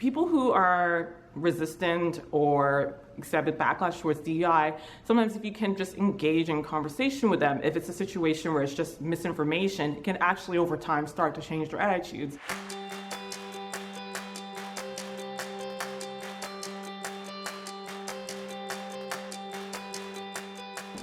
people who are resistant or accepted backlash towards DEI, sometimes if you can just engage in conversation with them, if it's a situation where it's just misinformation, it can actually over time start to change their attitudes.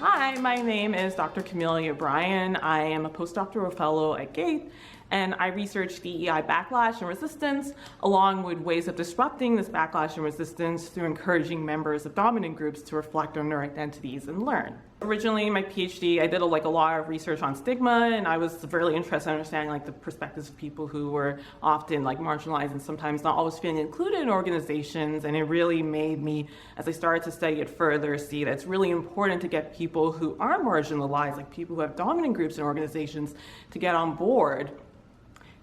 Hi, my name is Dr. Camellia Bryan. I am a Postdoctoral Fellow at GATE, and I research DEI backlash and resistance, along with ways of disrupting this backlash and resistance through encouraging members of dominant groups to reflect on their identities and learn. Originally, in my PhD, I did a lot of research on stigma, and I was really interested in understanding the perspectives of people who were often marginalized and sometimes not always feeling included in organizations. And it really made me, as I started to study it further, see that it's really important to get people who are marginalized, like people who have dominant groups in organizations, to get on board.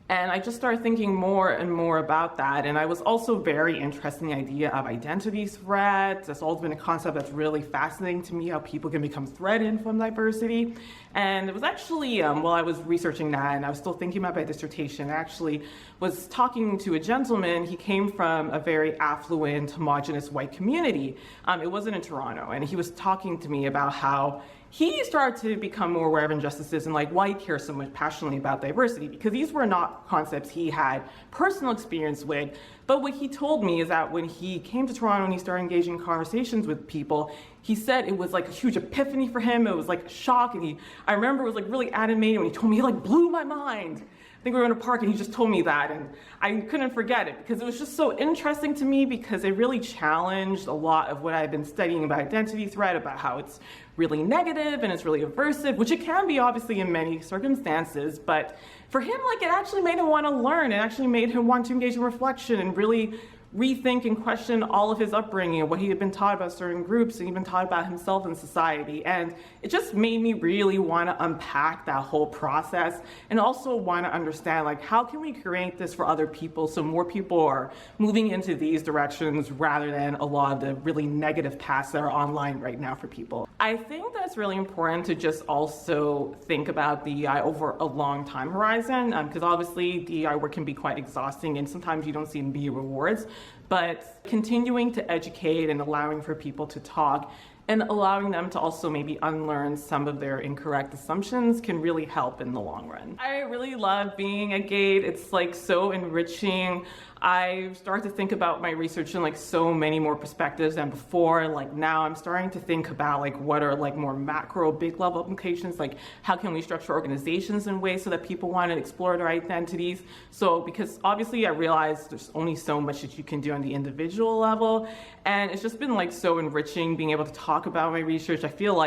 And I just started thinking more and more about that. And I was also very interested in the idea of identity threats. That's always been a concept that's really fascinating to me, how people can become threatened from diversity. And it was actually, while I was researching that and I was still thinking about my dissertation, I actually was talking to a gentleman. He came from a very affluent, homogenous white community. It wasn't in Toronto. And he was talking to me about how he started to become more aware of injustices and why he cares so much passionately about diversity, because these were not concepts he had personal experience with. But what he told me is that when he came to Toronto and he started engaging in conversations with people, he said it was a huge epiphany for him. It was a shock, and I remember it was really animating when he told me. It blew my mind. I think we were in a park and he just told me that, and I couldn't forget it because it was just so interesting to me, because it really challenged a lot of what I've been studying about identity threat, about how it's really negative and it's really aversive, which it can be obviously in many circumstances. But for him, it actually made him want to learn. It actually made him want to engage in reflection and really rethink and question all of his upbringing and what he had been taught about certain groups and even taught about himself in society. And it just made me really want to unpack that whole process, and also want to understand how can we create this for other people so more people are moving into these directions rather than a lot of the really negative paths that are online right now for people. I think that's really important to just also think about DEI over a long time horizon, because obviously DEI work can be quite exhausting and sometimes you don't see immediate rewards. But continuing to educate and allowing for people to talk and allowing them to also maybe unlearn some of their incorrect assumptions can really help in the long run. I really love being at GATE. It's so enriching. I start to think about my research in so many more perspectives than before. Now I'm starting to think about what are more macro, big level implications, how can we structure organizations in ways so that people want to explore their identities. So because obviously I realize there's only so much that you can do on the individual level, and it's just been so enriching being able to talk about my research. I feel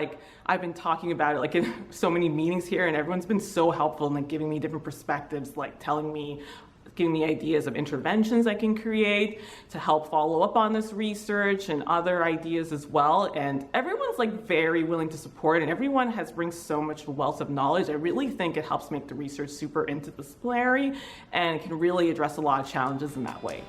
I've been talking about it in so many meetings here, and everyone's been so helpful in giving me different perspectives, giving me ideas of interventions I can create to help follow up on this research and other ideas as well. And everyone's very willing to support, and everyone brings so much wealth of knowledge. I really think it helps make the research super interdisciplinary and can really address a lot of challenges in that way.